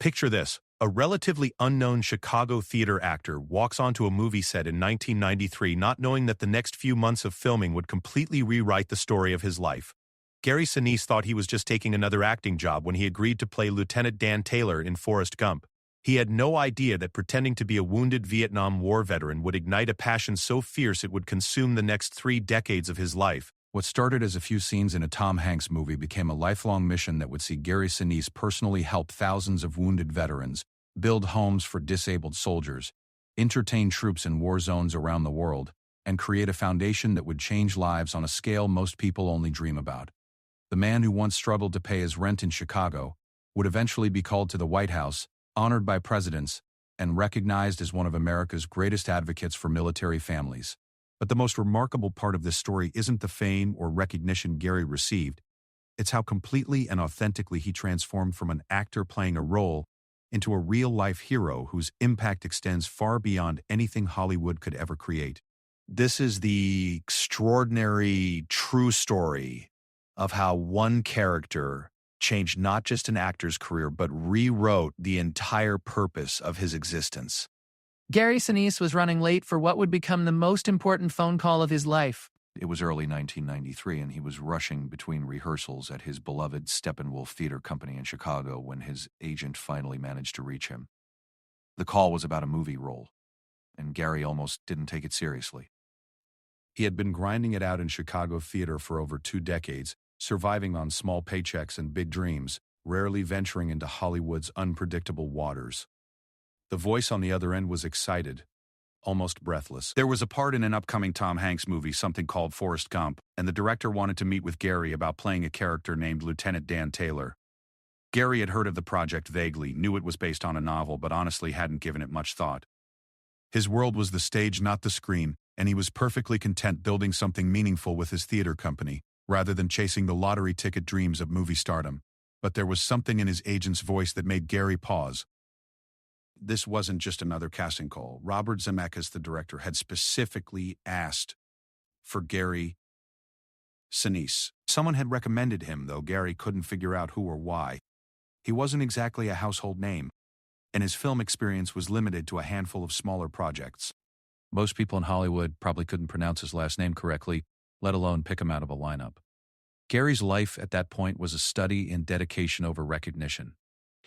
Picture this. A relatively unknown Chicago theater actor walks onto a movie set in 1993 not knowing that the next few months of filming would completely rewrite the story of his life. Gary Sinise thought he was just taking another acting job when he agreed to play Lieutenant Dan Taylor in Forrest Gump. He had no idea that pretending to be a wounded Vietnam War veteran would ignite a passion so fierce it would consume the next 3 decades of his life. What started as a few scenes in a Tom Hanks movie became a lifelong mission that would see Gary Sinise personally help thousands of wounded veterans, build homes for disabled soldiers, entertain troops in war zones around the world, and create a foundation that would change lives on a scale most people only dream about. The man who once struggled to pay his rent in Chicago would eventually be called to the White House, honored by presidents, and recognized as one of America's greatest advocates for military families. But the most remarkable part of this story isn't the fame or recognition Gary received. It's how completely and authentically he transformed from an actor playing a role into a real-life hero whose impact extends far beyond anything Hollywood could ever create. This is the extraordinary, true story of how one character changed not just an actor's career, but rewrote the entire purpose of his existence. Gary Sinise was running late for what would become the most important phone call of his life. It was early 1993, and he was rushing between rehearsals at his beloved Steppenwolf Theater Company in Chicago when his agent finally managed to reach him. The call was about a movie role, and Gary almost didn't take it seriously. He had been grinding it out in Chicago theater for over 2 decades, surviving on small paychecks and big dreams, rarely venturing into Hollywood's unpredictable waters. The voice on the other end was excited, almost breathless. There was a part in an upcoming Tom Hanks movie, something called Forrest Gump, and the director wanted to meet with Gary about playing a character named Lieutenant Dan Taylor. Gary had heard of the project vaguely, knew it was based on a novel, but honestly hadn't given it much thought. His world was the stage, not the screen, and he was perfectly content building something meaningful with his theater company, rather than chasing the lottery ticket dreams of movie stardom. But there was something in his agent's voice that made Gary pause. This wasn't just another casting call. Robert Zemeckis, the director, had specifically asked for Gary Sinise. Someone had recommended him, though Gary couldn't figure out who or why. He wasn't exactly a household name, and his film experience was limited to a handful of smaller projects. Most people in Hollywood probably couldn't pronounce his last name correctly, let alone pick him out of a lineup. Gary's life at that point was a study in dedication over recognition.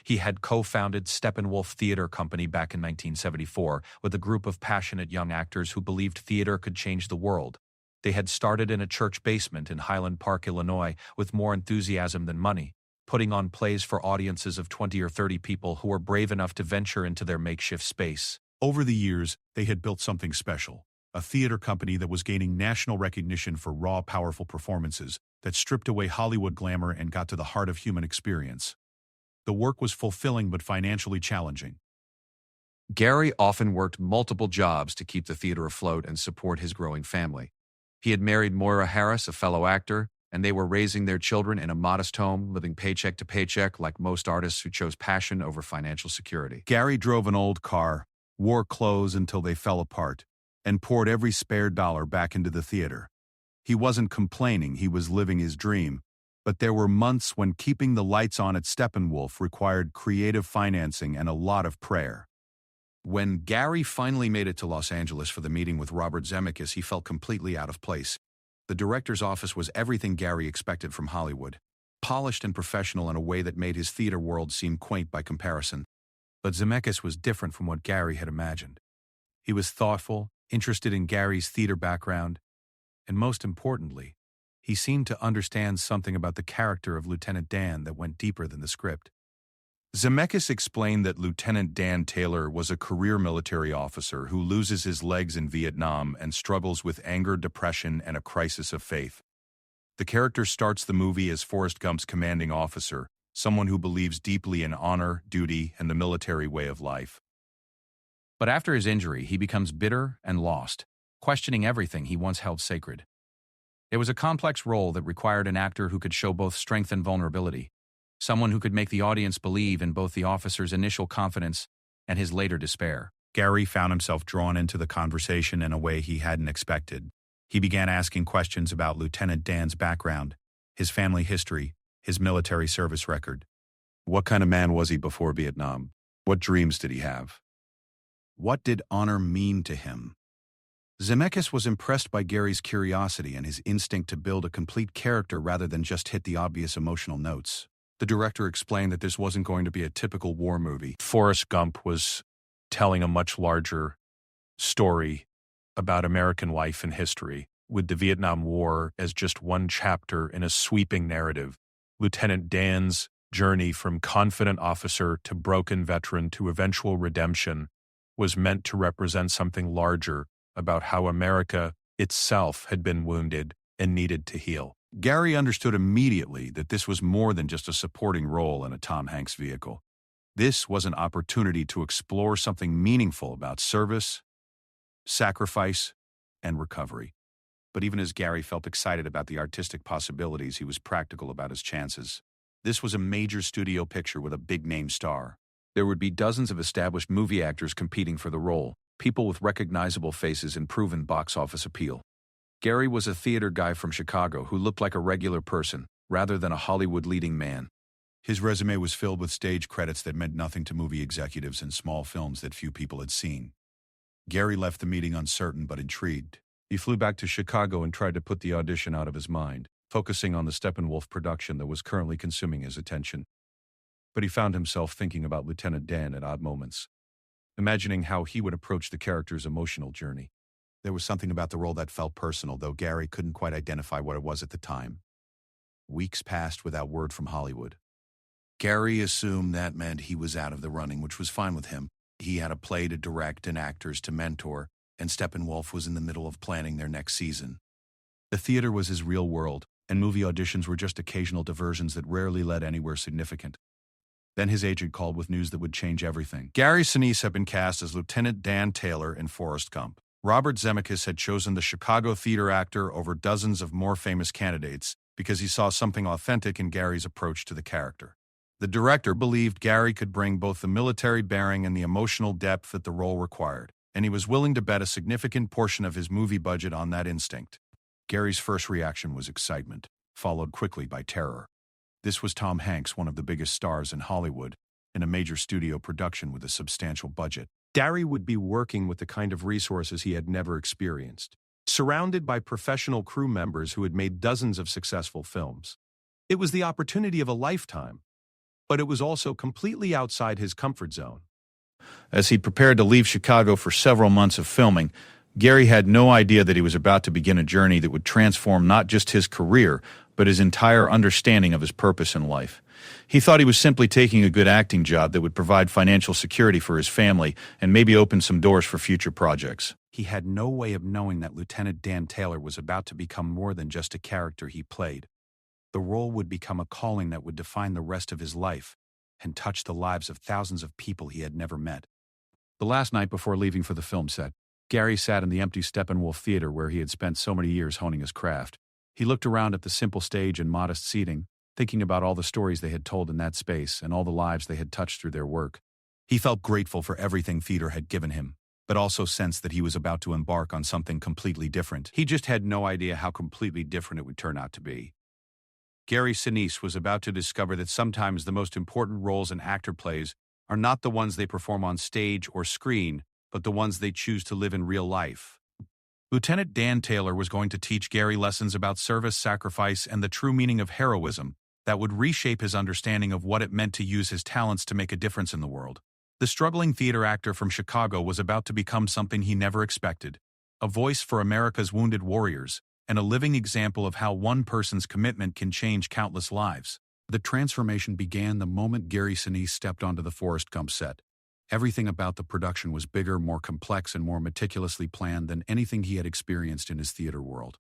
He had co-founded Steppenwolf Theater Company back in 1974 with a group of passionate young actors who believed theater could change the world. They had started in a church basement in Highland Park, Illinois, with more enthusiasm than money, putting on plays for audiences of 20 or 30 people who were brave enough to venture into their makeshift space. Over the years, they had built something special, a theater company that was gaining national recognition for raw, powerful performances that stripped away Hollywood glamour and got to the heart of human experience. The work was fulfilling but financially challenging. Gary often worked multiple jobs to keep the theater afloat and support his growing family. He had married Moira Harris, a fellow actor, and they were raising their children in a modest home, living paycheck to paycheck like most artists who chose passion over financial security. Gary drove an old car, wore clothes until they fell apart, and poured every spare dollar back into the theater. He wasn't complaining, he was living his dream. But there were months when keeping the lights on at Steppenwolf required creative financing and a lot of prayer. When Gary finally made it to Los Angeles for the meeting with Robert Zemeckis, he felt completely out of place. The director's office was everything Gary expected from Hollywood, polished and professional in a way that made his theater world seem quaint by comparison. But Zemeckis was different from what Gary had imagined. He was thoughtful, interested in Gary's theater background, and most importantly, he seemed to understand something about the character of Lieutenant Dan that went deeper than the script. Zemeckis explained that Lieutenant Dan Taylor was a career military officer who loses his legs in Vietnam and struggles with anger, depression, and a crisis of faith. The character starts the movie as Forrest Gump's commanding officer, someone who believes deeply in honor, duty, and the military way of life. But after his injury, he becomes bitter and lost, questioning everything he once held sacred. It was a complex role that required an actor who could show both strength and vulnerability, someone who could make the audience believe in both the officer's initial confidence and his later despair. Gary found himself drawn into the conversation in a way he hadn't expected. He began asking questions about Lieutenant Dan's background, his family history, his military service record. What kind of man was he before Vietnam? What dreams did he have? What did honor mean to him? Zemeckis was impressed by Gary's curiosity and his instinct to build a complete character rather than just hit the obvious emotional notes. The director explained that this wasn't going to be a typical war movie. Forrest Gump was telling a much larger story about American life and history, with the Vietnam War as just one chapter in a sweeping narrative. Lieutenant Dan's journey from confident officer to broken veteran to eventual redemption was meant to represent something larger about how America itself had been wounded and needed to heal. Gary understood immediately that this was more than just a supporting role in a Tom Hanks vehicle. This was an opportunity to explore something meaningful about service, sacrifice, and recovery. But even as Gary felt excited about the artistic possibilities, he was practical about his chances. This was a major studio picture with a big-name star. There would be dozens of established movie actors competing for the role, people with recognizable faces and proven box office appeal. Gary was a theater guy from Chicago who looked like a regular person, rather than a Hollywood leading man. His resume was filled with stage credits that meant nothing to movie executives and small films that few people had seen. Gary left the meeting uncertain but intrigued. He flew back to Chicago and tried to put the audition out of his mind, focusing on the Steppenwolf production that was currently consuming his attention. But he found himself thinking about Lieutenant Dan at odd moments, imagining how he would approach the character's emotional journey. There was something about the role that felt personal, though Gary couldn't quite identify what it was at the time. Weeks passed without word from Hollywood. Gary assumed that meant he was out of the running, which was fine with him. He had a play to direct and actors to mentor, and Steppenwolf was in the middle of planning their next season. The theater was his real world, and movie auditions were just occasional diversions that rarely led anywhere significant. Then his agent called with news that would change everything. Gary Sinise had been cast as Lieutenant Dan Taylor in Forrest Gump. Robert Zemeckis had chosen the Chicago theater actor over dozens of more famous candidates because he saw something authentic in Gary's approach to the character. The director believed Gary could bring both the military bearing and the emotional depth that the role required, and he was willing to bet a significant portion of his movie budget on that instinct. Gary's first reaction was excitement, followed quickly by terror. This was Tom Hanks, one of the biggest stars in Hollywood, in a major studio production with a substantial budget. Gary would be working with the kind of resources he had never experienced, surrounded by professional crew members who had made dozens of successful films. It was the opportunity of a lifetime, but it was also completely outside his comfort zone. As he prepared to leave Chicago for several months of filming, Gary had no idea that he was about to begin a journey that would transform not just his career, but his entire understanding of his purpose in life. He thought he was simply taking a good acting job that would provide financial security for his family and maybe open some doors for future projects. He had no way of knowing that Lieutenant Dan Taylor was about to become more than just a character he played. The role would become a calling that would define the rest of his life and touch the lives of thousands of people he had never met. The last night before leaving for the film set, Gary sat in the empty Steppenwolf Theater where he had spent so many years honing his craft. He looked around at the simple stage and modest seating, thinking about all the stories they had told in that space and all the lives they had touched through their work. He felt grateful for everything theater had given him, but also sensed that he was about to embark on something completely different. He just had no idea how completely different it would turn out to be. Gary Sinise was about to discover that sometimes the most important roles an actor plays are not the ones they perform on stage or screen, but the ones they choose to live in real life. Lieutenant Dan Taylor was going to teach Gary lessons about service, sacrifice, and the true meaning of heroism that would reshape his understanding of what it meant to use his talents to make a difference in the world. The struggling theater actor from Chicago was about to become something he never expected, a voice for America's wounded warriors, and a living example of how one person's commitment can change countless lives. The transformation began the moment Gary Sinise stepped onto the Forrest Gump set. Everything about the production was bigger, more complex, and more meticulously planned than anything he had experienced in his theater world.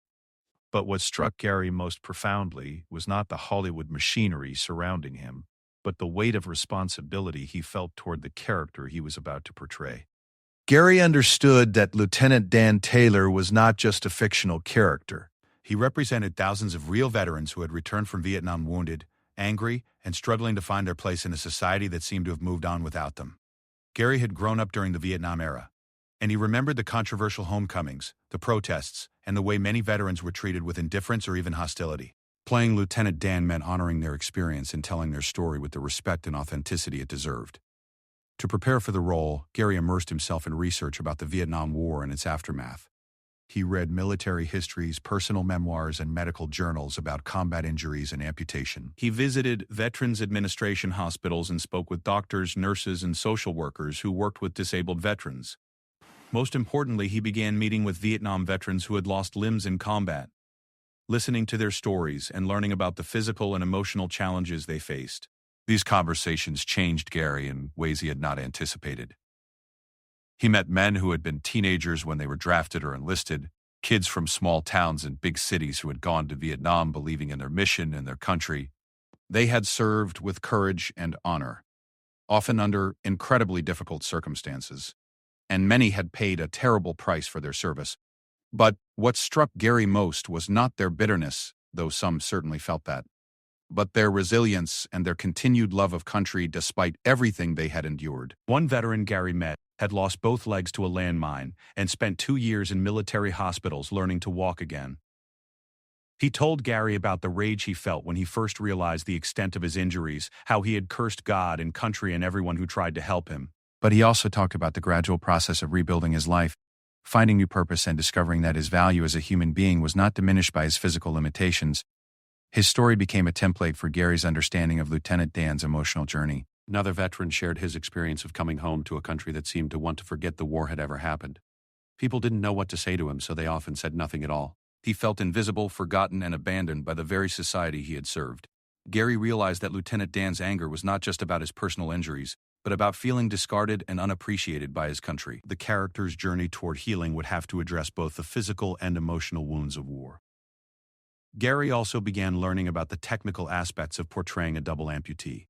But what struck Gary most profoundly was not the Hollywood machinery surrounding him, but the weight of responsibility he felt toward the character he was about to portray. Gary understood that Lieutenant Dan Taylor was not just a fictional character. He represented thousands of real veterans who had returned from Vietnam wounded, angry, and struggling to find their place in a society that seemed to have moved on without them. Gary had grown up during the Vietnam era, and he remembered the controversial homecomings, the protests, and the way many veterans were treated with indifference or even hostility. Playing Lieutenant Dan meant honoring their experience and telling their story with the respect and authenticity it deserved. To prepare for the role, Gary immersed himself in research about the Vietnam War and its aftermath. He read military histories, personal memoirs, and medical journals about combat injuries and amputation. He visited Veterans Administration hospitals and spoke with doctors, nurses, and social workers who worked with disabled veterans. Most importantly, he began meeting with Vietnam veterans who had lost limbs in combat, listening to their stories and learning about the physical and emotional challenges they faced. These conversations changed Gary in ways he had not anticipated. He met men who had been teenagers when they were drafted or enlisted, kids from small towns and big cities who had gone to Vietnam believing in their mission and their country. They had served with courage and honor, often under incredibly difficult circumstances, and many had paid a terrible price for their service. But what struck Gary most was not their bitterness, though some certainly felt that, but their resilience and their continued love of country despite everything they had endured. One veteran Gary met had lost both legs to a landmine and spent 2 years in military hospitals learning to walk again. He told Gary about the rage he felt when he first realized the extent of his injuries, how he had cursed God and country and everyone who tried to help him. But he also talked about the gradual process of rebuilding his life, finding new purpose and discovering that his value as a human being was not diminished by his physical limitations. His story became a template for Gary's understanding of Lieutenant Dan's emotional journey. Another veteran shared his experience of coming home to a country that seemed to want to forget the war had ever happened. People didn't know what to say to him, so they often said nothing at all. He felt invisible, forgotten, and abandoned by the very society he had served. Gary realized that Lieutenant Dan's anger was not just about his personal injuries, but about feeling discarded and unappreciated by his country. The character's journey toward healing would have to address both the physical and emotional wounds of war. Gary also began learning about the technical aspects of portraying a double amputee.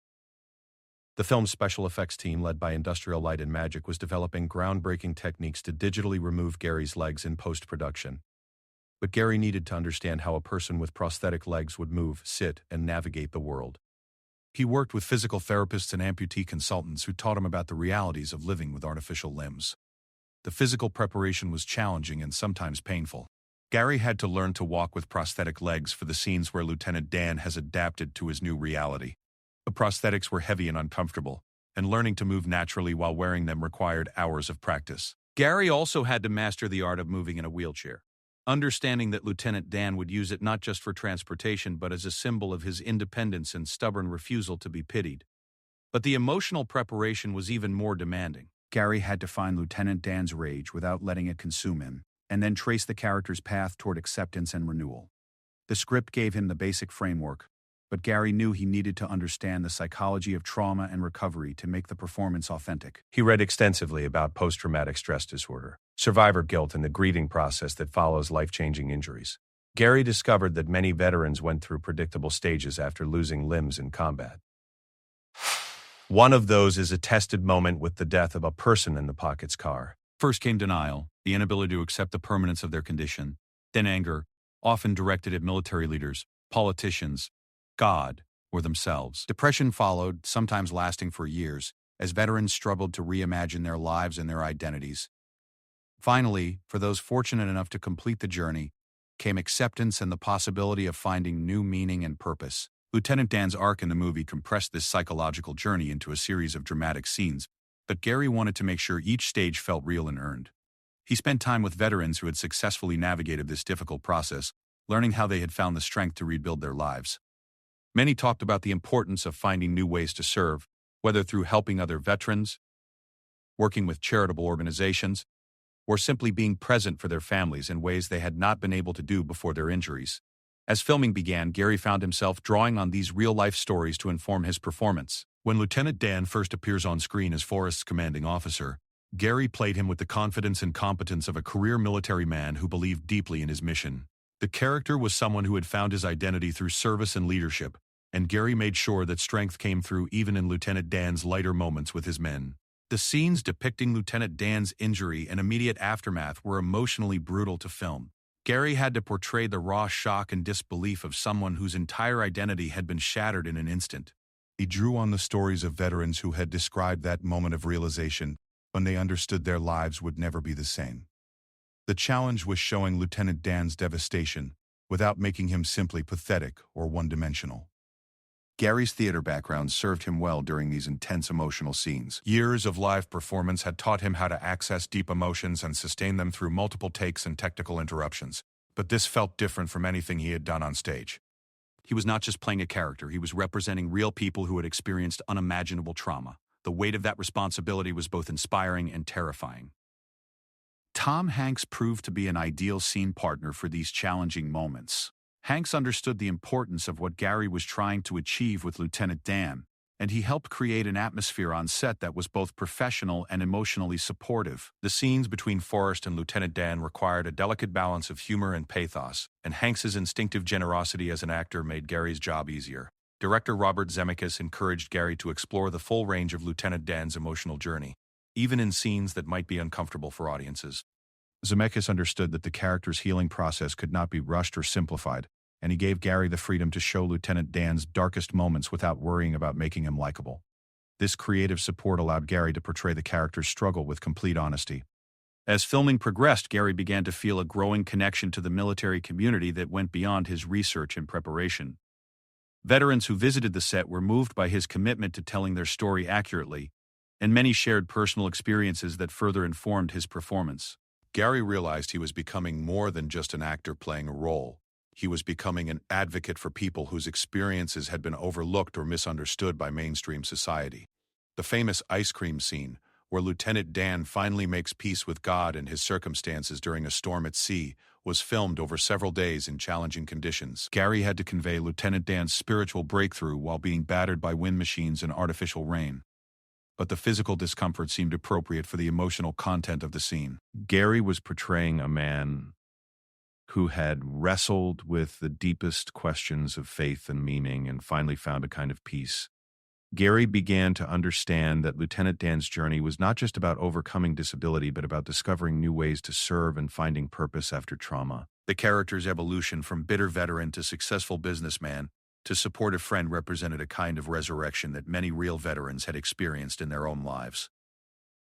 The film's special effects team, led by Industrial Light and Magic, was developing groundbreaking techniques to digitally remove Gary's legs in post-production. But Gary needed to understand how a person with prosthetic legs would move, sit, and navigate the world. He worked with physical therapists and amputee consultants who taught him about the realities of living with artificial limbs. The physical preparation was challenging and sometimes painful. Gary had to learn to walk with prosthetic legs for the scenes where Lieutenant Dan has adapted to his new reality. The prosthetics were heavy and uncomfortable, and learning to move naturally while wearing them required hours of practice. Gary also had to master the art of moving in a wheelchair, understanding that Lieutenant Dan would use it not just for transportation but as a symbol of his independence and stubborn refusal to be pitied. But the emotional preparation was even more demanding. Gary had to find Lieutenant Dan's rage without letting it consume him, and then trace the character's path toward acceptance and renewal. The script gave him the basic framework, but Gary knew he needed to understand the psychology of trauma and recovery to make the performance authentic. He read extensively about post-traumatic stress disorder, survivor guilt, and the grieving process that follows life-changing injuries. Gary discovered that many veterans went through predictable stages after losing limbs in combat. One of those is a tested moment with the death of a person in the Pocket's car. First came denial, the inability to accept the permanence of their condition, then anger, often directed at military leaders, politicians, God, or themselves. Depression followed, sometimes lasting for years, as veterans struggled to reimagine their lives and their identities. Finally, for those fortunate enough to complete the journey, came acceptance and the possibility of finding new meaning and purpose. Lieutenant Dan's arc in the movie compressed this psychological journey into a series of dramatic scenes, but Gary wanted to make sure each stage felt real and earned. He spent time with veterans who had successfully navigated this difficult process, learning how they had found the strength to rebuild their lives. Many talked about the importance of finding new ways to serve, whether through helping other veterans, working with charitable organizations, or simply being present for their families in ways they had not been able to do before their injuries. As filming began, Gary found himself drawing on these real-life stories to inform his performance. When Lieutenant Dan first appears on screen as Forrest's commanding officer, Gary played him with the confidence and competence of a career military man who believed deeply in his mission. The character was someone who had found his identity through service and leadership, and Gary made sure that strength came through even in Lieutenant Dan's lighter moments with his men. The scenes depicting Lieutenant Dan's injury and immediate aftermath were emotionally brutal to film. Gary had to portray the raw shock and disbelief of someone whose entire identity had been shattered in an instant. He drew on the stories of veterans who had described that moment of realization when they understood their lives would never be the same. The challenge was showing Lieutenant Dan's devastation without making him simply pathetic or one-dimensional. Gary's theater background served him well during these intense emotional scenes. Years of live performance had taught him how to access deep emotions and sustain them through multiple takes and technical interruptions. But this felt different from anything he had done on stage. He was not just playing a character, he was representing real people who had experienced unimaginable trauma. The weight of that responsibility was both inspiring and terrifying. Tom Hanks proved to be an ideal scene partner for these challenging moments. Hanks understood the importance of what Gary was trying to achieve with Lieutenant Dan, and he helped create an atmosphere on set that was both professional and emotionally supportive. The scenes between Forrest and Lieutenant Dan required a delicate balance of humor and pathos, and Hanks's instinctive generosity as an actor made Gary's job easier. Director Robert Zemeckis encouraged Gary to explore the full range of Lieutenant Dan's emotional journey, even in scenes that might be uncomfortable for audiences. Zemeckis understood that the character's healing process could not be rushed or simplified, and he gave Gary the freedom to show Lieutenant Dan's darkest moments without worrying about making him likable. This creative support allowed Gary to portray the character's struggle with complete honesty. As filming progressed, Gary began to feel a growing connection to the military community that went beyond his research and preparation. Veterans who visited the set were moved by his commitment to telling their story accurately, and many shared personal experiences that further informed his performance. Gary realized he was becoming more than just an actor playing a role. He was becoming an advocate for people whose experiences had been overlooked or misunderstood by mainstream society. The famous ice cream scene, where Lieutenant Dan finally makes peace with God and his circumstances during a storm at sea, was filmed over several days in challenging conditions. Gary had to convey Lieutenant Dan's spiritual breakthrough while being battered by wind machines and artificial rain. But the physical discomfort seemed appropriate for the emotional content of the scene. Gary was portraying a man who had wrestled with the deepest questions of faith and meaning and finally found a kind of peace. Gary began to understand that Lieutenant Dan's journey was not just about overcoming disability, but about discovering new ways to serve and finding purpose after trauma. The character's evolution from bitter veteran to successful businessman to supportive friend represented a kind of resurrection that many real veterans had experienced in their own lives.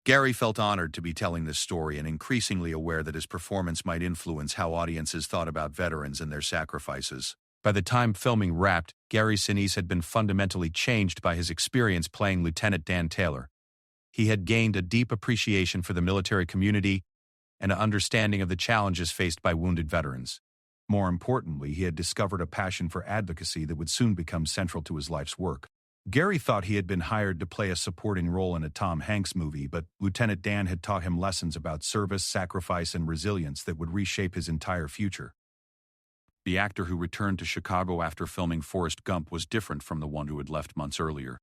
Gary felt honored to be telling this story and increasingly aware that his performance might influence how audiences thought about veterans and their sacrifices. By the time filming wrapped, Gary Sinise had been fundamentally changed by his experience playing Lieutenant Dan Taylor. He had gained a deep appreciation for the military community and an understanding of the challenges faced by wounded veterans. More importantly, he had discovered a passion for advocacy that would soon become central to his life's work. Gary thought he had been hired to play a supporting role in a Tom Hanks movie, but Lieutenant Dan had taught him lessons about service, sacrifice, and resilience that would reshape his entire future. The actor who returned to Chicago after filming Forrest Gump was different from the one who had left months earlier.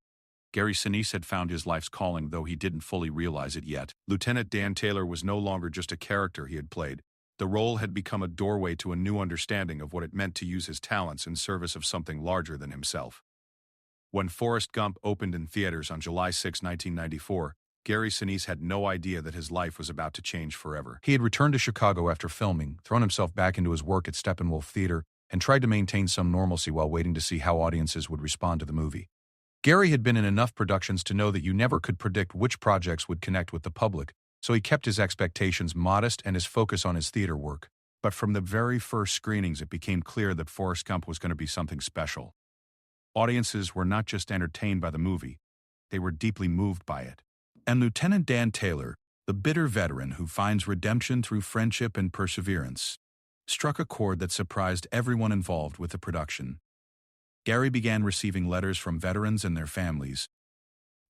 Gary Sinise had found his life's calling, though he didn't fully realize it yet. Lieutenant Dan Taylor was no longer just a character he had played. The role had become a doorway to a new understanding of what it meant to use his talents in service of something larger than himself. When Forrest Gump opened in theaters on July 6, 1994, Gary Sinise had no idea that his life was about to change forever. He had returned to Chicago after filming, thrown himself back into his work at Steppenwolf Theater, and tried to maintain some normalcy while waiting to see how audiences would respond to the movie. Gary had been in enough productions to know that you never could predict which projects would connect with the public, so he kept his expectations modest and his focus on his theater work. But from the very first screenings, it became clear that Forrest Gump was going to be something special. Audiences were not just entertained by the movie, they were deeply moved by it. And Lieutenant Dan Taylor, the bitter veteran who finds redemption through friendship and perseverance, struck a chord that surprised everyone involved with the production. Gary began receiving letters from veterans and their families,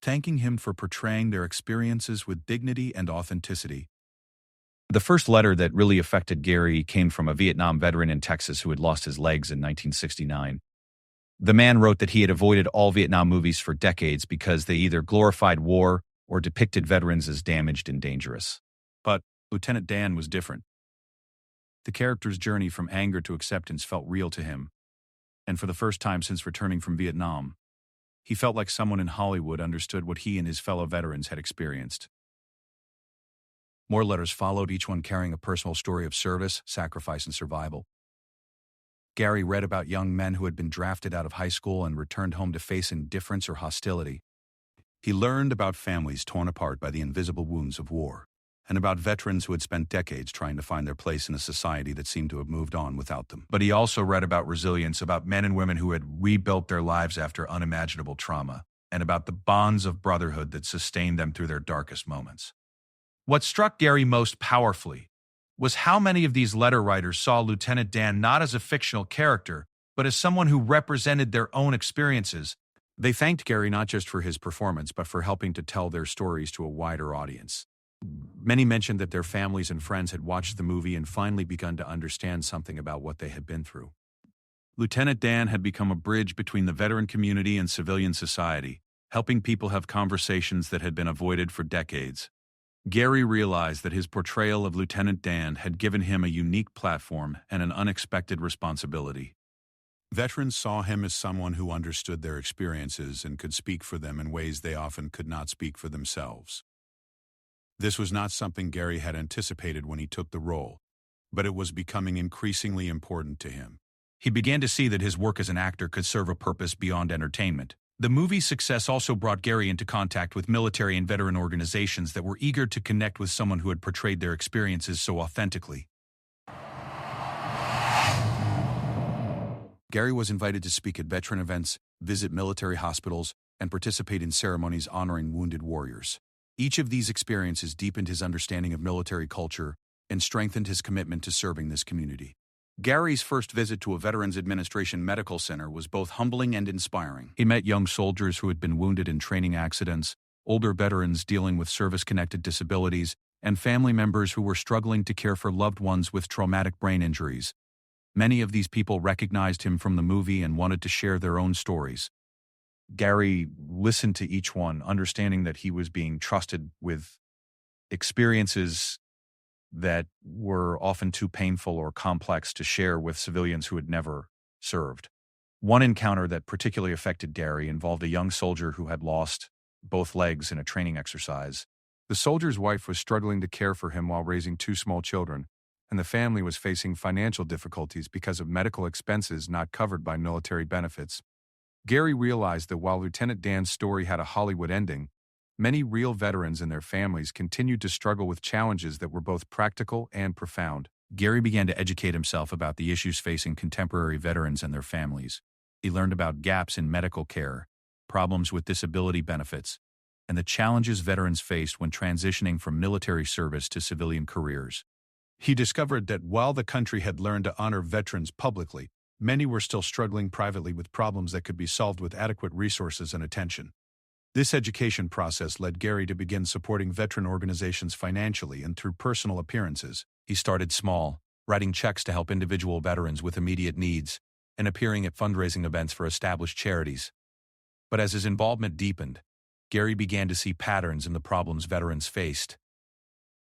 thanking him for portraying their experiences with dignity and authenticity. The first letter that really affected Gary came from a Vietnam veteran in Texas who had lost his legs in 1969. The man wrote that he had avoided all Vietnam movies for decades because they either glorified war or depicted veterans as damaged and dangerous. But Lieutenant Dan was different. The character's journey from anger to acceptance felt real to him, and for the first time since returning from Vietnam, he felt like someone in Hollywood understood what he and his fellow veterans had experienced. More letters followed, each one carrying a personal story of service, sacrifice, and survival. Gary read about young men who had been drafted out of high school and returned home to face indifference or hostility. He learned about families torn apart by the invisible wounds of war. and about veterans who had spent decades trying to find their place in a society that seemed to have moved on without them. But he also read about resilience, about men and women who had rebuilt their lives after unimaginable trauma, and about the bonds of brotherhood that sustained them through their darkest moments. What struck Gary most powerfully was how many of these letter writers saw Lieutenant Dan not as a fictional character, but as someone who represented their own experiences. They thanked Gary not just for his performance, but for helping to tell their stories to a wider audience. Many mentioned that their families and friends had watched the movie and finally begun to understand something about what they had been through. Lieutenant Dan had become a bridge between the veteran community and civilian society, helping people have conversations that had been avoided for decades. Gary realized that his portrayal of Lieutenant Dan had given him a unique platform and an unexpected responsibility. Veterans saw him as someone who understood their experiences and could speak for them in ways they often could not speak for themselves. This was not something Gary had anticipated when he took the role, but it was becoming increasingly important to him. He began to see that his work as an actor could serve a purpose beyond entertainment. The movie's success also brought Gary into contact with military and veteran organizations that were eager to connect with someone who had portrayed their experiences so authentically. Gary was invited to speak at veteran events, visit military hospitals, and participate in ceremonies honoring wounded warriors. Each of these experiences deepened his understanding of military culture and strengthened his commitment to serving this community. Gary's first visit to a Veterans Administration medical center was both humbling and inspiring. He met young soldiers who had been wounded in training accidents, older veterans dealing with service-connected disabilities, and family members who were struggling to care for loved ones with traumatic brain injuries. Many of these people recognized him from the movie and wanted to share their own stories. Gary listened to each one, understanding that he was being trusted with experiences that were often too painful or complex to share with civilians who had never served. One encounter that particularly affected Gary involved a young soldier who had lost both legs in a training exercise. The soldier's wife was struggling to care for him while raising two small children, and the family was facing financial difficulties because of medical expenses not covered by military benefits. Gary realized that while Lieutenant Dan's story had a Hollywood ending, many real veterans and their families continued to struggle with challenges that were both practical and profound. Gary began to educate himself about the issues facing contemporary veterans and their families. He learned about gaps in medical care, problems with disability benefits, and the challenges veterans faced when transitioning from military service to civilian careers. He discovered that while the country had learned to honor veterans publicly, many were still struggling privately with problems that could be solved with adequate resources and attention. This education process led Gary to begin supporting veteran organizations financially and through personal appearances. He started small, writing checks to help individual veterans with immediate needs, and appearing at fundraising events for established charities. But as his involvement deepened, Gary began to see patterns in the problems veterans faced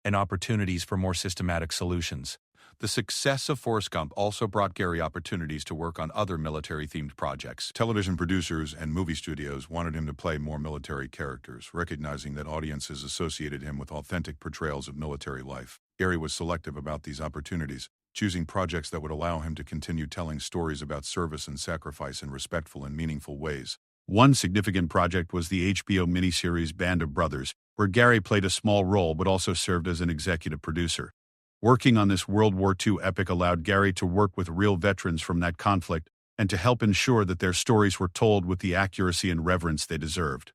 and opportunities for more systematic solutions. The success of Forrest Gump also brought Gary opportunities to work on other military-themed projects. Television producers and movie studios wanted him to play more military characters, recognizing that audiences associated him with authentic portrayals of military life. Gary was selective about these opportunities, choosing projects that would allow him to continue telling stories about service and sacrifice in respectful and meaningful ways. One significant project was the HBO miniseries Band of Brothers, where Gary played a small role but also served as an executive producer. Working on this World War II epic allowed Gary to work with real veterans from that conflict and to help ensure that their stories were told with the accuracy and reverence they deserved.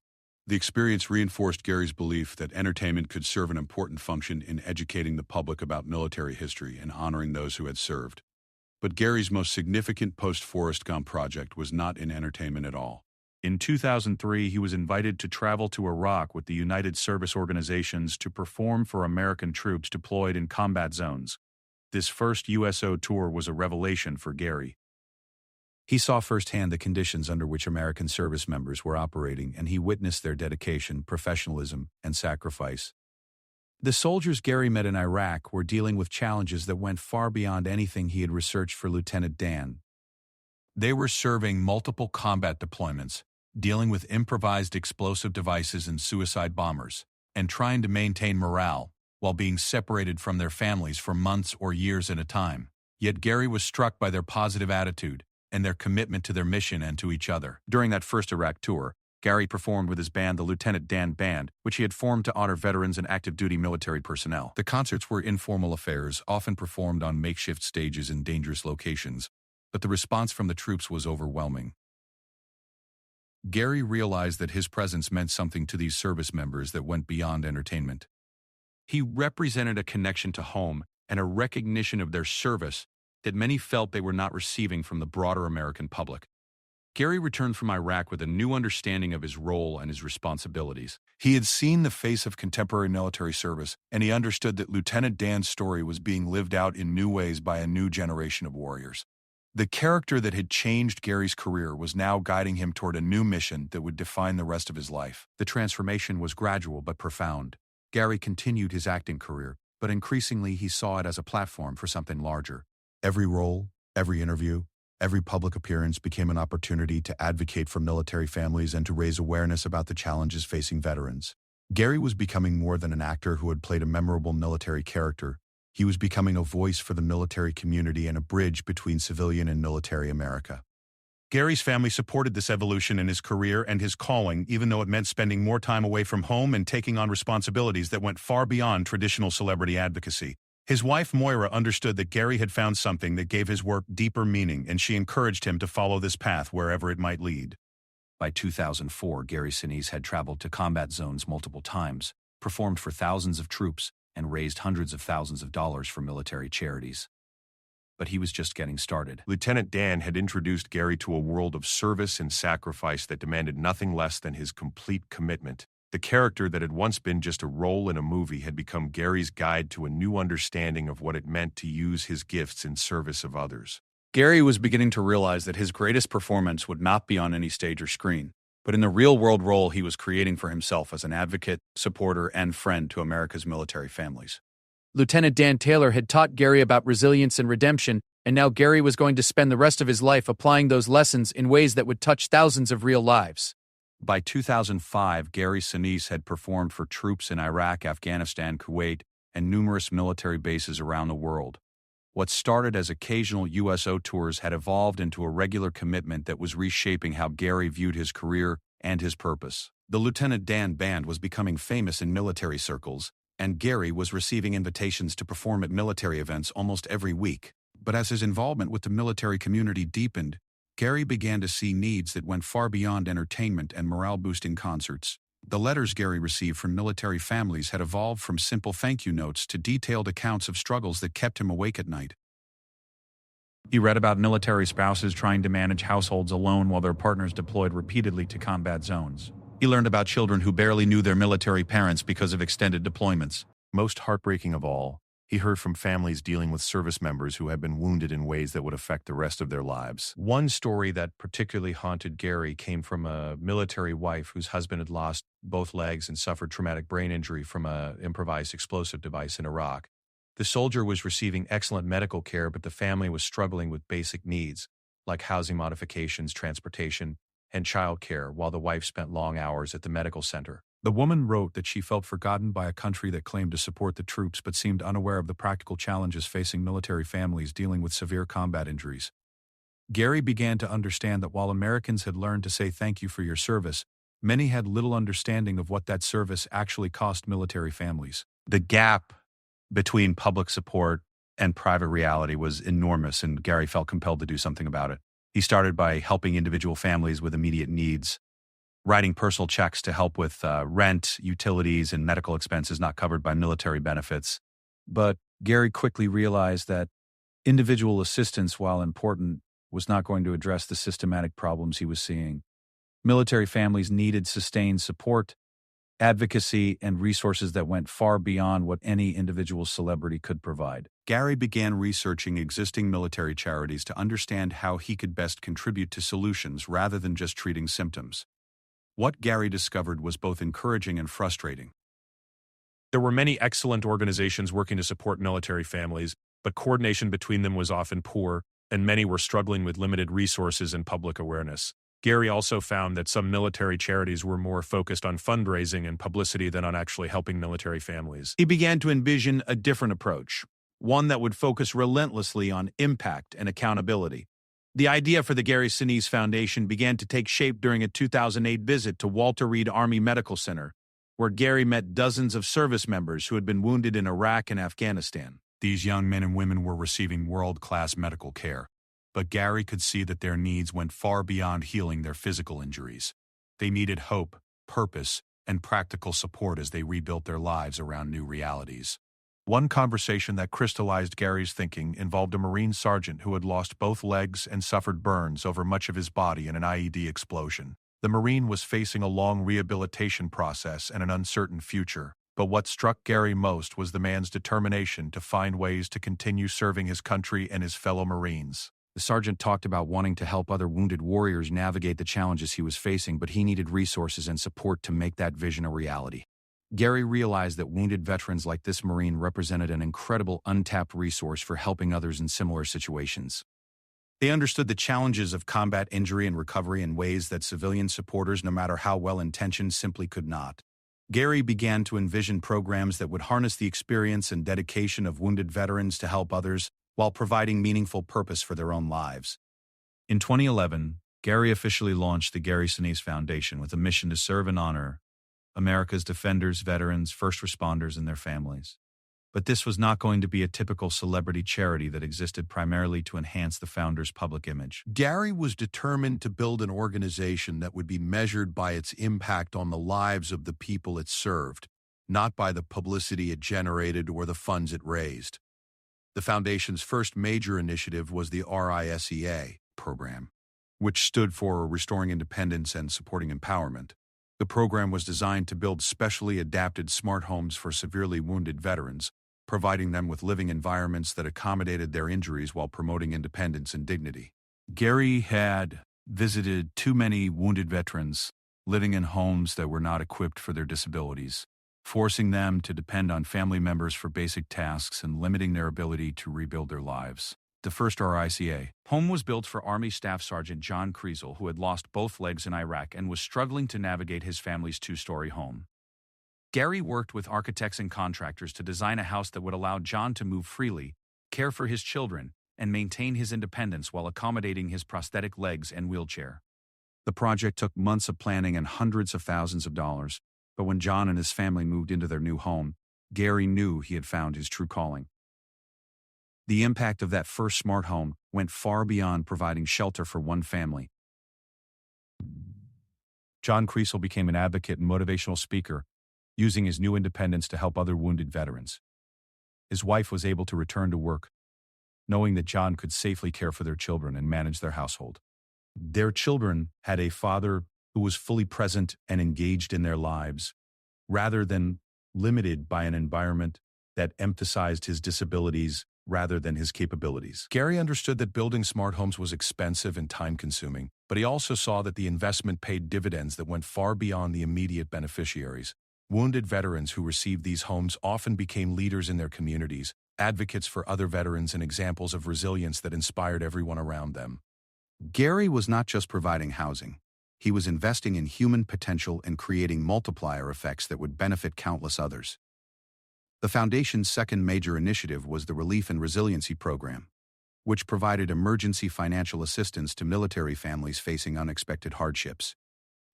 The experience reinforced Gary's belief that entertainment could serve an important function in educating the public about military history and honoring those who had served. But Gary's most significant post-Forrest Gump project was not in entertainment at all. In 2003, he was invited to travel to Iraq with the United Service Organizations to perform for American troops deployed in combat zones. This first USO tour was a revelation for Gary. He saw firsthand the conditions under which American service members were operating, and he witnessed their dedication, professionalism, and sacrifice. The soldiers Gary met in Iraq were dealing with challenges that went far beyond anything he had researched for Lieutenant Dan. They were serving multiple combat deployments, dealing with improvised explosive devices and suicide bombers, and trying to maintain morale while being separated from their families for months or years at a time. Yet Gary was struck by their positive attitude and their commitment to their mission and to each other. During that first Iraq tour, Gary performed with his band, the Lieutenant Dan Band, which he had formed to honor veterans and active-duty military personnel. The concerts were informal affairs, often performed on makeshift stages in dangerous locations, but the response from the troops was overwhelming. Gary realized that his presence meant something to these service members that went beyond entertainment. He represented a connection to home and a recognition of their service that many felt they were not receiving from the broader American public. Gary returned from Iraq with a new understanding of his role and his responsibilities. He had seen the face of contemporary military service, and he understood that Lieutenant Dan's story was being lived out in new ways by a new generation of warriors. The character that had changed Gary's career was now guiding him toward a new mission that would define the rest of his life. The transformation was gradual but profound. Gary continued his acting career, but increasingly he saw it as a platform for something larger. Every role, every interview, every public appearance became an opportunity to advocate for military families and to raise awareness about the challenges facing veterans. Gary was becoming more than an actor who had played a memorable military character. He was becoming a voice for the military community and a bridge between civilian and military America. Gary's family supported this evolution in his career and his calling, even though it meant spending more time away from home and taking on responsibilities that went far beyond traditional celebrity advocacy. His wife, Moira, understood that Gary had found something that gave his work deeper meaning, and she encouraged him to follow this path wherever it might lead. By 2004, Gary Sinise had traveled to combat zones multiple times, performed for thousands of troops, and raised hundreds of thousands of dollars for military charities. But he was just getting started. Lieutenant Dan had introduced Gary to a world of service and sacrifice that demanded nothing less than his complete commitment. The character that had once been just a role in a movie had become Gary's guide to a new understanding of what it meant to use his gifts in service of others. Gary was beginning to realize that his greatest performance would not be on any stage or screen, but in the real-world role he was creating for himself as an advocate, supporter, and friend to America's military families. Lieutenant Dan Taylor had taught Gary about resilience and redemption, and now Gary was going to spend the rest of his life applying those lessons in ways that would touch thousands of real lives. By 2005, Gary Sinise had performed for troops in Iraq, Afghanistan, Kuwait, and numerous military bases around the world. What started as occasional USO tours had evolved into a regular commitment that was reshaping how Gary viewed his career and his purpose. The Lieutenant Dan Band was becoming famous in military circles, and Gary was receiving invitations to perform at military events almost every week. But as his involvement with the military community deepened, Gary began to see needs that went far beyond entertainment and morale-boosting concerts. The letters Gary received from military families had evolved from simple thank you notes to detailed accounts of struggles that kept him awake at night. He read about military spouses trying to manage households alone while their partners deployed repeatedly to combat zones. He learned about children who barely knew their military parents because of extended deployments. Most heartbreaking of all, he heard from families dealing with service members who had been wounded in ways that would affect the rest of their lives. One story that particularly haunted Gary came from a military wife whose husband had lost both legs and suffered traumatic brain injury from an improvised explosive device in Iraq. The soldier was receiving excellent medical care, but the family was struggling with basic needs, like housing modifications, transportation, and child care, while the wife spent long hours at the medical center. The woman wrote that she felt forgotten by a country that claimed to support the troops but seemed unaware of the practical challenges facing military families dealing with severe combat injuries. Gary began to understand that while Americans had learned to say thank you for your service, many had little understanding of what that service actually cost military families. The gap between public support and private reality was enormous, and Gary felt compelled to do something about it. He started by helping individual families with immediate needs, writing personal checks to help with rent, utilities, and medical expenses not covered by military benefits. But Gary quickly realized that individual assistance, while important, was not going to address the systematic problems he was seeing. Military families needed sustained support, advocacy, and resources that went far beyond what any individual celebrity could provide. Gary began researching existing military charities to understand how he could best contribute to solutions rather than just treating symptoms. What Gary discovered was both encouraging and frustrating. There were many excellent organizations working to support military families, but coordination between them was often poor, and many were struggling with limited resources and public awareness. Gary also found that some military charities were more focused on fundraising and publicity than on actually helping military families. He began to envision a different approach, one that would focus relentlessly on impact and accountability. The idea for the Gary Sinise Foundation began to take shape during a 2008 visit to Walter Reed Army Medical Center, where Gary met dozens of service members who had been wounded in Iraq and Afghanistan. These young men and women were receiving world-class medical care, but Gary could see that their needs went far beyond healing their physical injuries. They needed hope, purpose, and practical support as they rebuilt their lives around new realities. One conversation that crystallized Gary's thinking involved a Marine sergeant who had lost both legs and suffered burns over much of his body in an IED explosion. The Marine was facing a long rehabilitation process and an uncertain future, but what struck Gary most was the man's determination to find ways to continue serving his country and his fellow Marines. The sergeant talked about wanting to help other wounded warriors navigate the challenges he was facing, but he needed resources and support to make that vision a reality. Gary realized that wounded veterans like this Marine represented an incredible untapped resource for helping others in similar situations. They understood the challenges of combat injury and recovery in ways that civilian supporters, no matter how well-intentioned, simply could not. Gary began to envision programs that would harness the experience and dedication of wounded veterans to help others while providing meaningful purpose for their own lives. In 2011, Gary officially launched the Gary Sinise Foundation with a mission to serve and honor America's defenders, veterans, first responders, and their families. But this was not going to be a typical celebrity charity that existed primarily to enhance the founder's public image. Gary was determined to build an organization that would be measured by its impact on the lives of the people it served, not by the publicity it generated or the funds it raised. The foundation's first major initiative was the RISEA program, which stood for Restoring Independence and Supporting Empowerment. The program was designed to build specially adapted smart homes for severely wounded veterans, providing them with living environments that accommodated their injuries while promoting independence and dignity. Gary had visited too many wounded veterans living in homes that were not equipped for their disabilities, forcing them to depend on family members for basic tasks and limiting their ability to rebuild their lives. The first RICA home was built for Army Staff Sergeant John Kreisel, who had lost both legs in Iraq and was struggling to navigate his family's two-story home. Gary worked with architects and contractors to design a house that would allow John to move freely, care for his children, and maintain his independence while accommodating his prosthetic legs and wheelchair. The project took months of planning and hundreds of thousands of dollars, but when John and his family moved into their new home, Gary knew he had found his true calling. The impact of that first smart home went far beyond providing shelter for one family. John Kreisel became an advocate and motivational speaker, using his new independence to help other wounded veterans. His wife was able to return to work, knowing that John could safely care for their children and manage their household. Their children had a father who was fully present and engaged in their lives, rather than limited by an environment that emphasized his disabilities rather than his capabilities. Gary understood that building smart homes was expensive and time-consuming, but he also saw that the investment paid dividends that went far beyond the immediate beneficiaries. Wounded veterans who received these homes often became leaders in their communities, advocates for other veterans, and examples of resilience that inspired everyone around them. Gary was not just providing housing. He was investing in human potential and creating multiplier effects that would benefit countless others. The Foundation's second major initiative was the Relief and Resiliency Program, which provided emergency financial assistance to military families facing unexpected hardships.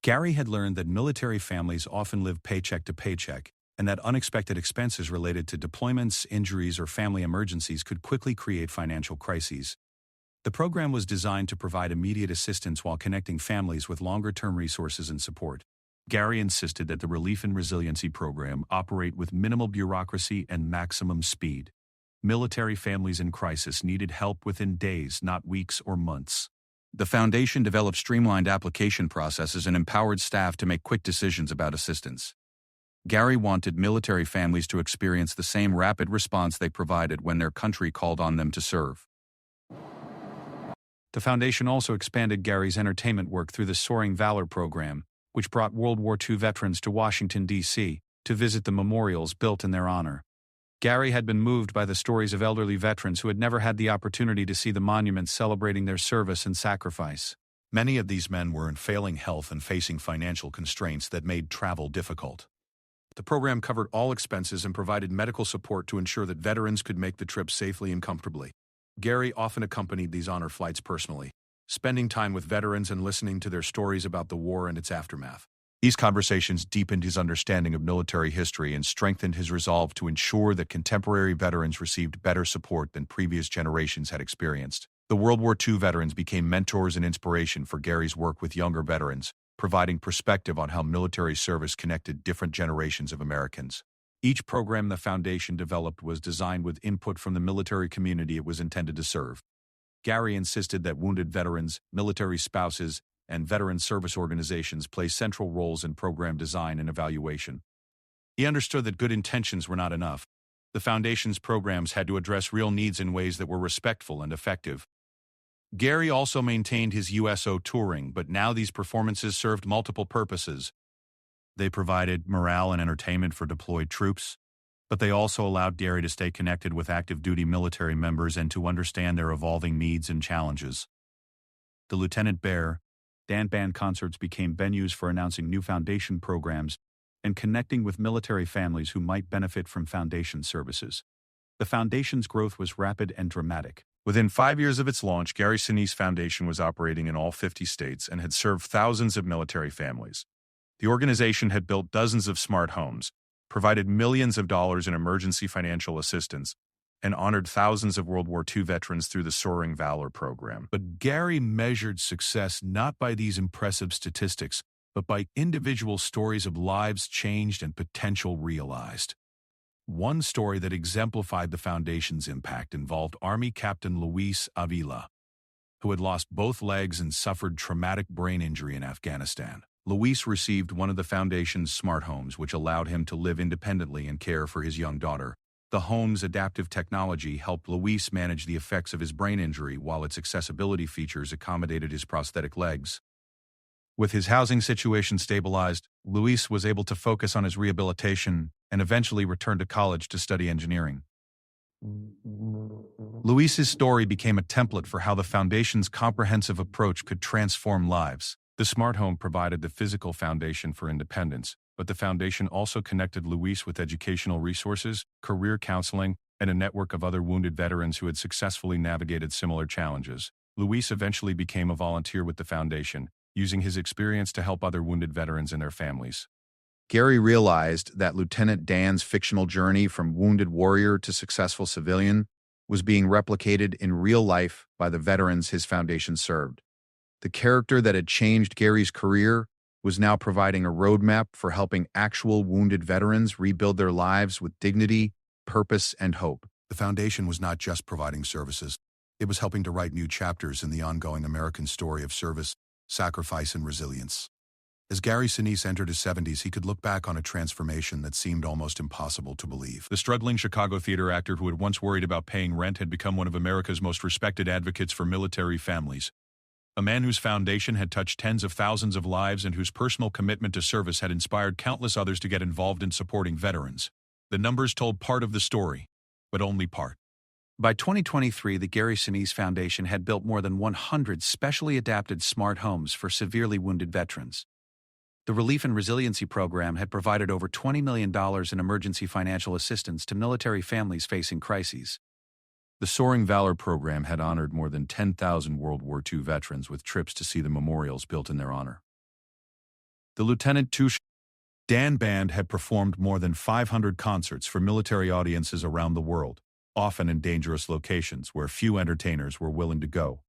Gary had learned that military families often live paycheck to paycheck, and that unexpected expenses related to deployments, injuries, or family emergencies could quickly create financial crises. The program was designed to provide immediate assistance while connecting families with longer-term resources and support. Gary insisted that the Relief and Resiliency Program operate with minimal bureaucracy and maximum speed. Military families in crisis needed help within days, not weeks or months. The Foundation developed streamlined application processes and empowered staff to make quick decisions about assistance. Gary wanted military families to experience the same rapid response they provided when their country called on them to serve. The Foundation also expanded Gary's entertainment work through the Soaring Valor program, which brought World War II veterans to Washington, D.C., to visit the memorials built in their honor. Gary had been moved by the stories of elderly veterans who had never had the opportunity to see the monuments celebrating their service and sacrifice. Many of these men were in failing health and facing financial constraints that made travel difficult. The program covered all expenses and provided medical support to ensure that veterans could make the trip safely and comfortably. Gary often accompanied these honor flights personally, spending time with veterans and listening to their stories about the war and its aftermath. These conversations deepened his understanding of military history and strengthened his resolve to ensure that contemporary veterans received better support than previous generations had experienced. The World War II veterans became mentors and inspiration for Gary's work with younger veterans, providing perspective on how military service connected different generations of Americans. Each program the Foundation developed was designed with input from the military community it was intended to serve. Gary insisted that wounded veterans, military spouses, and veteran service organizations play central roles in program design and evaluation. He understood that good intentions were not enough. The Foundation's programs had to address real needs in ways that were respectful and effective. Gary also maintained his USO touring, but now these performances served multiple purposes. They provided morale and entertainment for deployed troops, but they also allowed Gary to stay connected with active-duty military members and to understand their evolving needs and challenges. The Lieutenant Bear, Dan Band concerts became venues for announcing new Foundation programs and connecting with military families who might benefit from Foundation services. The Foundation's growth was rapid and dramatic. Within 5 years of its launch, Gary Sinise Foundation was operating in all 50 states and had served thousands of military families. The organization had built dozens of smart homes, provided millions of dollars in emergency financial assistance, and honored thousands of World War II veterans through the Soaring Valor program. But Gary measured success not by these impressive statistics, but by individual stories of lives changed and potential realized. One story that exemplified the Foundation's impact involved Army Captain Luis Avila, who had lost both legs and suffered traumatic brain injury in Afghanistan. Luis received one of the Foundation's smart homes, which allowed him to live independently and care for his young daughter. The home's adaptive technology helped Luis manage the effects of his brain injury, while its accessibility features accommodated his prosthetic legs. With his housing situation stabilized, Luis was able to focus on his rehabilitation and eventually returned to college to study engineering. Luis's story became a template for how the Foundation's comprehensive approach could transform lives. The smart home provided the physical foundation for independence, but the Foundation also connected Luis with educational resources, career counseling, and a network of other wounded veterans who had successfully navigated similar challenges. Luis eventually became a volunteer with the Foundation, using his experience to help other wounded veterans and their families. Gary realized that Lieutenant Dan's fictional journey from wounded warrior to successful civilian was being replicated in real life by the veterans his Foundation served. The character that had changed Gary's career was now providing a roadmap for helping actual wounded veterans rebuild their lives with dignity, purpose, and hope. The Foundation was not just providing services. It was helping to write new chapters in the ongoing American story of service, sacrifice, and resilience. As Gary Sinise entered his 70s, he could look back on a transformation that seemed almost impossible to believe. The struggling Chicago theater actor who had once worried about paying rent had become one of America's most respected advocates for military families. A man whose Foundation had touched tens of thousands of lives and whose personal commitment to service had inspired countless others to get involved in supporting veterans. The numbers told part of the story, but only part. By 2023, the Gary Sinise Foundation had built more than 100 specially adapted smart homes for severely wounded veterans. The Relief and Resiliency Program had provided over $20 million in emergency financial assistance to military families facing crises. The Soaring Valor program had honored more than 10,000 World War II veterans with trips to see the memorials built in their honor. The Lieutenant Dan Band had performed more than 500 concerts for military audiences around the world, often in dangerous locations where few entertainers were willing to go.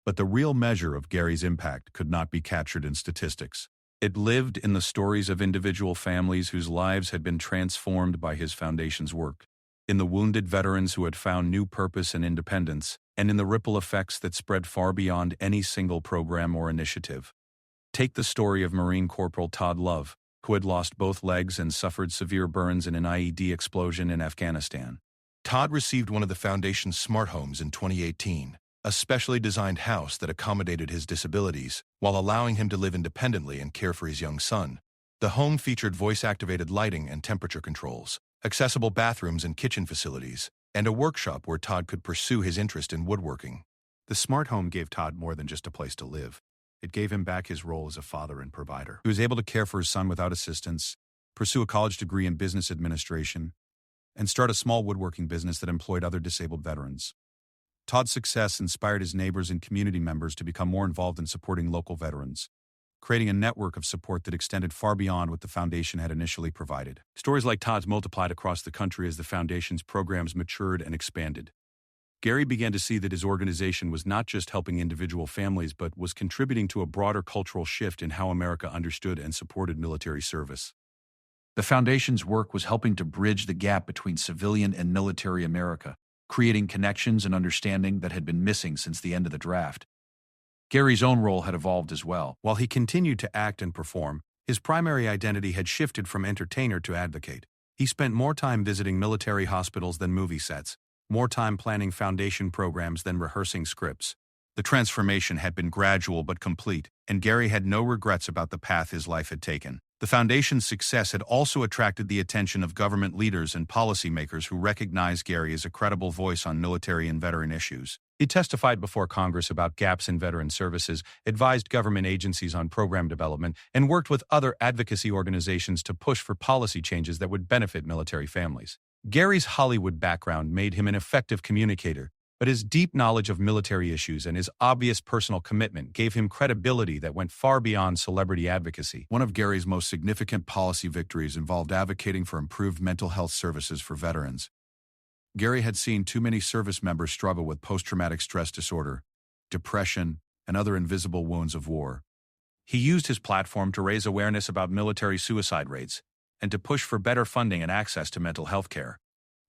But the real measure of Gary's impact could not be captured in statistics. It lived in the stories of individual families whose lives had been transformed by his Foundation's work, in the wounded veterans who had found new purpose and independence, and in the ripple effects that spread far beyond any single program or initiative. Take the story of Marine Corporal Todd Love, who had lost both legs and suffered severe burns in an IED explosion in Afghanistan. Todd received one of the Foundation's smart homes in 2018, a specially designed house that accommodated his disabilities while allowing him to live independently and care for his young son. The home featured voice-activated lighting and temperature controls, accessible bathrooms and kitchen facilities, and a workshop where Todd could pursue his interest in woodworking. The smart home gave Todd more than just a place to live. It gave him back his role as a father and provider. He was able to care for his son without assistance, pursue a college degree in business administration, and start a small woodworking business that employed other disabled veterans. Todd's success inspired his neighbors and community members to become more involved in supporting local veterans, creating a network of support that extended far beyond what the foundation had initially provided. Stories like Todd's multiplied across the country as the foundation's programs matured and expanded. Gary began to see that his organization was not just helping individual families but was contributing to a broader cultural shift in how America understood and supported military service. The Foundation's work was helping to bridge the gap between civilian and military America, creating connections and understanding that had been missing since the end of the draft. Gary's own role had evolved as well. While he continued to act and perform, his primary identity had shifted from entertainer to advocate. He spent more time visiting military hospitals than movie sets, more time planning foundation programs than rehearsing scripts. The transformation had been gradual but complete, and Gary had no regrets about the path his life had taken. The foundation's success had also attracted the attention of government leaders and policymakers who recognized Gary as a credible voice on military and veteran issues. He testified before Congress about gaps in veteran services, advised government agencies on program development, and worked with other advocacy organizations to push for policy changes that would benefit military families. Gary's Hollywood background made him an effective communicator, but his deep knowledge of military issues and his obvious personal commitment gave him credibility that went far beyond celebrity advocacy. One of Gary's most significant policy victories involved advocating for improved mental health services for veterans. Gary had seen too many service members struggle with post-traumatic stress disorder, depression, and other invisible wounds of war. He used his platform to raise awareness about military suicide rates and to push for better funding and access to mental health care.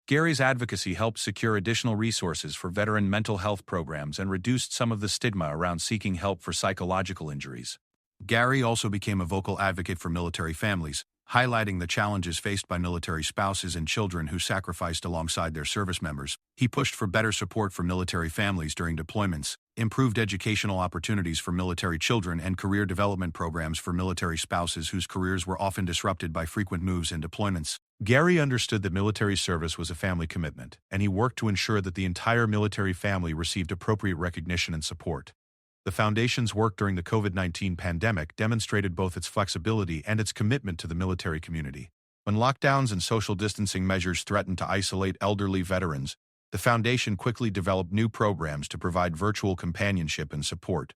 Gary's advocacy helped secure additional resources for veteran mental health programs and reduced some of the stigma around seeking help for psychological injuries. Gary also became a vocal advocate for military families, highlighting the challenges faced by military spouses and children who sacrificed alongside their service members. He pushed for better support for military families during deployments, improved educational opportunities for military children, and career development programs for military spouses whose careers were often disrupted by frequent moves and deployments. Gary understood that military service was a family commitment, and he worked to ensure that the entire military family received appropriate recognition and support. The Foundation's work during the COVID-19 pandemic demonstrated both its flexibility and its commitment to the military community. When lockdowns and social distancing measures threatened to isolate elderly veterans, the Foundation quickly developed new programs to provide virtual companionship and support.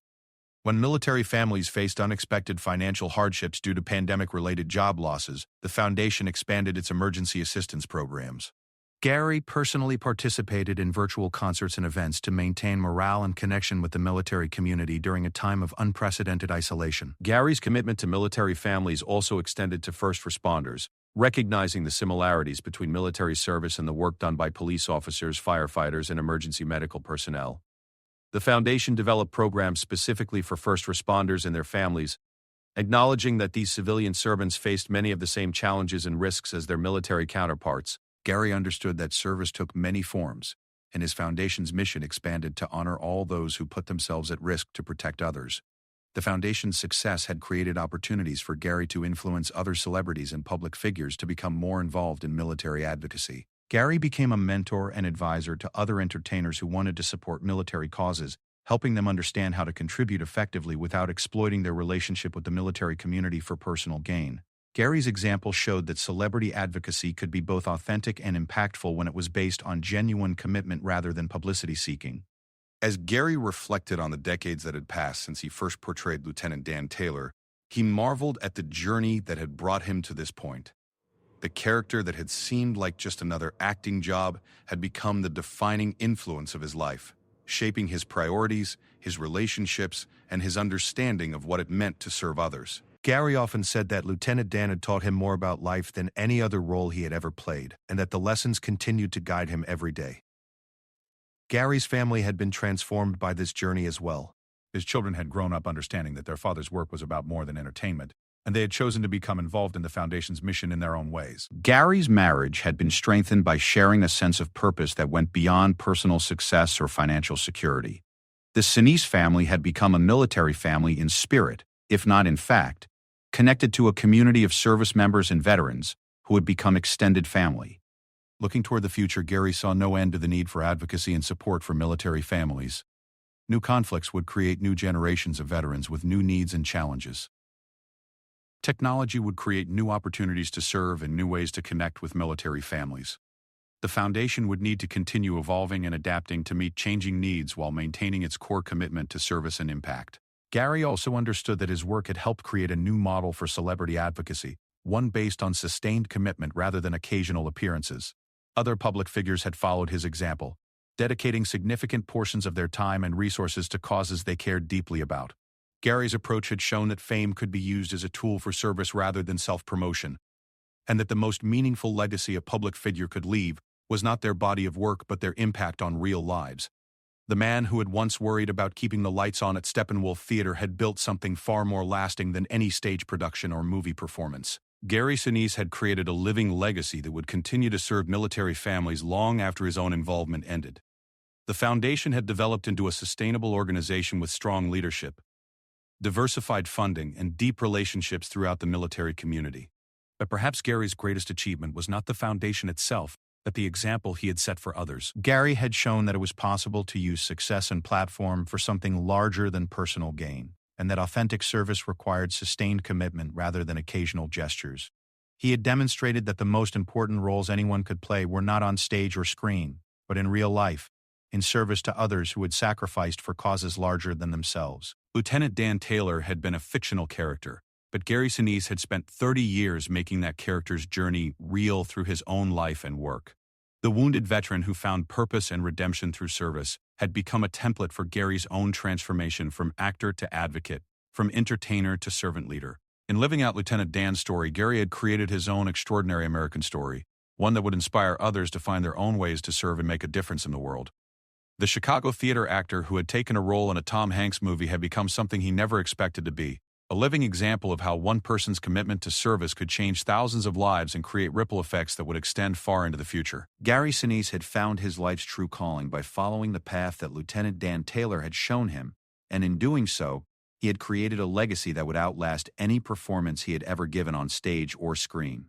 When military families faced unexpected financial hardships due to pandemic-related job losses, the Foundation expanded its emergency assistance programs. Gary personally participated in virtual concerts and events to maintain morale and connection with the military community during a time of unprecedented isolation. Gary's commitment to military families also extended to first responders, recognizing the similarities between military service and the work done by police officers, firefighters, and emergency medical personnel. The Foundation developed programs specifically for first responders and their families, acknowledging that these civilian servants faced many of the same challenges and risks as their military counterparts. Gary understood that service took many forms, and his foundation's mission expanded to honor all those who put themselves at risk to protect others. The foundation's success had created opportunities for Gary to influence other celebrities and public figures to become more involved in military advocacy. Gary became a mentor and advisor to other entertainers who wanted to support military causes, helping them understand how to contribute effectively without exploiting their relationship with the military community for personal gain. Gary's example showed that celebrity advocacy could be both authentic and impactful when it was based on genuine commitment rather than publicity seeking. As Gary reflected on the decades that had passed since he first portrayed Lieutenant Dan Taylor, he marveled at the journey that had brought him to this point. The character that had seemed like just another acting job had become the defining influence of his life, shaping his priorities, his relationships, and his understanding of what it meant to serve others. Gary often said that Lieutenant Dan had taught him more about life than any other role he had ever played, and that the lessons continued to guide him every day. Gary's family had been transformed by this journey as well. His children had grown up understanding that their father's work was about more than entertainment, and they had chosen to become involved in the Foundation's mission in their own ways. Gary's marriage had been strengthened by sharing a sense of purpose that went beyond personal success or financial security. The Sinise family had become a military family in spirit, if not in fact, connected to a community of service members and veterans who had become extended family. Looking toward the future, Gary saw no end to the need for advocacy and support for military families. New conflicts would create new generations of veterans with new needs and challenges. Technology would create new opportunities to serve and new ways to connect with military families. The foundation would need to continue evolving and adapting to meet changing needs while maintaining its core commitment to service and impact. Gary also understood that his work had helped create a new model for celebrity advocacy, one based on sustained commitment rather than occasional appearances. Other public figures had followed his example, dedicating significant portions of their time and resources to causes they cared deeply about. Gary's approach had shown that fame could be used as a tool for service rather than self-promotion, and that the most meaningful legacy a public figure could leave was not their body of work but their impact on real lives. The man who had once worried about keeping the lights on at Steppenwolf Theater had built something far more lasting than any stage production or movie performance. Gary Sinise had created a living legacy that would continue to serve military families long after his own involvement ended. The foundation had developed into a sustainable organization with strong leadership, diversified funding, and deep relationships throughout the military community. But perhaps Gary's greatest achievement was not the foundation itself, but the example he had set for others. Gary had shown that it was possible to use success and platform for something larger than personal gain, and that authentic service required sustained commitment rather than occasional gestures. He had demonstrated that the most important roles anyone could play were not on stage or screen, but in real life, in service to others who had sacrificed for causes larger than themselves. Lieutenant Dan Taylor had been a fictional character, but Gary Sinise had spent 30 years making that character's journey real through his own life and work. The wounded veteran who found purpose and redemption through service had become a template for Gary's own transformation from actor to advocate, from entertainer to servant leader. In living out Lieutenant Dan's story, Gary had created his own extraordinary American story, one that would inspire others to find their own ways to serve and make a difference in the world. The Chicago theater actor who had taken a role in a Tom Hanks movie had become something he never expected to be, a living example of how one person's commitment to service could change thousands of lives and create ripple effects that would extend far into the future. Gary Sinise had found his life's true calling by following the path that Lieutenant Dan Taylor had shown him, and in doing so, he had created a legacy that would outlast any performance he had ever given on stage or screen.